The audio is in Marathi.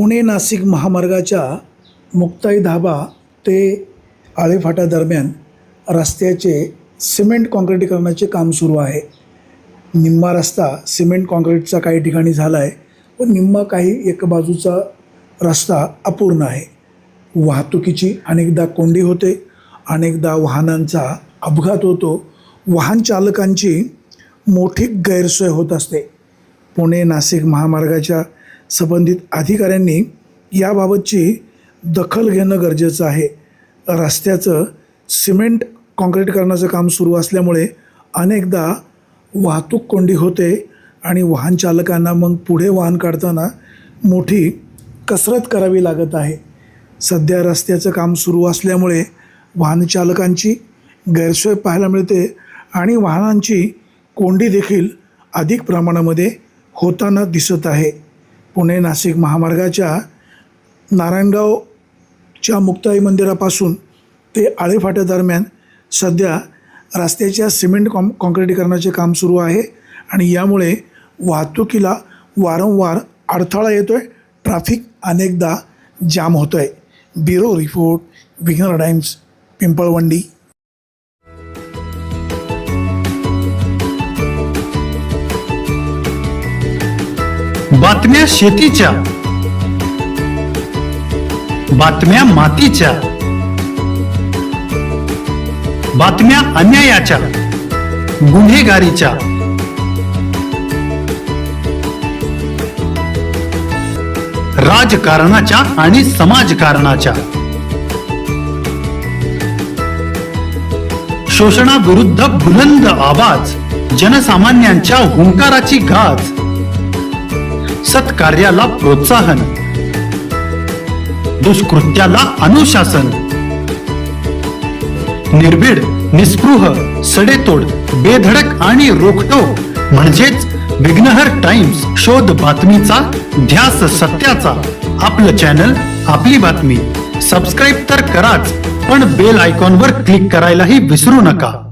पुणे नाशिक महामार्गाच्या मुक्ताई धाबा ते आळेफाटा दरम्यान रस्त्याचे सिमेंट काँक्रिटीकरणाचे काम सुरू आहे. निम्मा रस्ता सिमेंट काँक्रीटचा काही ठिकाणी झाला आहे व निम्मा काही एक बाजूचा रस्ता अपूर्ण आहे. वाहतुकीची अनेकदा कोंडी होते, अनेकदा वाहनांचा अपघात होतो, वाहन चालकांची मोठी गैरसोय होत असते. पुणे नाशिक महामार्गाच्या संबंधित अधिकाऱ्यांनी याबाबतची दखल घेणं गरजेचं आहे. रस्त्याचं सिमेंट काँक्रीटीकरणाचं काम सुरू असल्यामुळे अनेकदा वाहतूक कोंडी होते आणि वाहन चालकांना मग पुढे वाहन काढताना मोठी कसरत करावी लागत आहे. सध्या रस्त्याचं काम सुरू असल्यामुळे वाहन चालकांची गैरसोय पाहायला मिळते आणि वाहनांची कोंडी देखील अधिक प्रमाणामध्ये होताना दिसत आहे. पुणे नाशिक महामार्गाच्या नारायणगावच्या मुक्ताई मंदिरापासून ते आळेफाट्या दरम्यान सध्या रस्त्याच्या सिमेंट काँक्रिटीकरणाचे काम सुरू आहे आणि यामुळे वाहतुकीला वारंवार अडथळा येतो आहे. ट्रॅफिक अनेकदा जाम होतो आहे. Bureau report, Vighnahar Times, Pimpalwandi. बातम्या शेतीच्या, बातम्या मातीच्या, बातम्या अन्यायाच्या, गुन्हेगारीच्या, राजकारणाच्या आणि समाजकारणाच्या, शोषणाविरुद्ध बुलंद आवाज, जनसामान्यांच्या हुंकाराची गाज, सत्कार्याला प्रोत्साहन, दुष्कृत्याला अनुशासन, निर्भीड, निस्पृह, सडेतोड, बेधडक आणि रोखटोक म्हणजेच विघ्नहर टाइम्स. शोध बातमीचा, ध्यास सत्याचा. आपलं चॅनल, आपली बातमी. सबस्क्राईब तर कराच, पण बेल आयकॉनवर क्लिक करायलाही विसरू नका.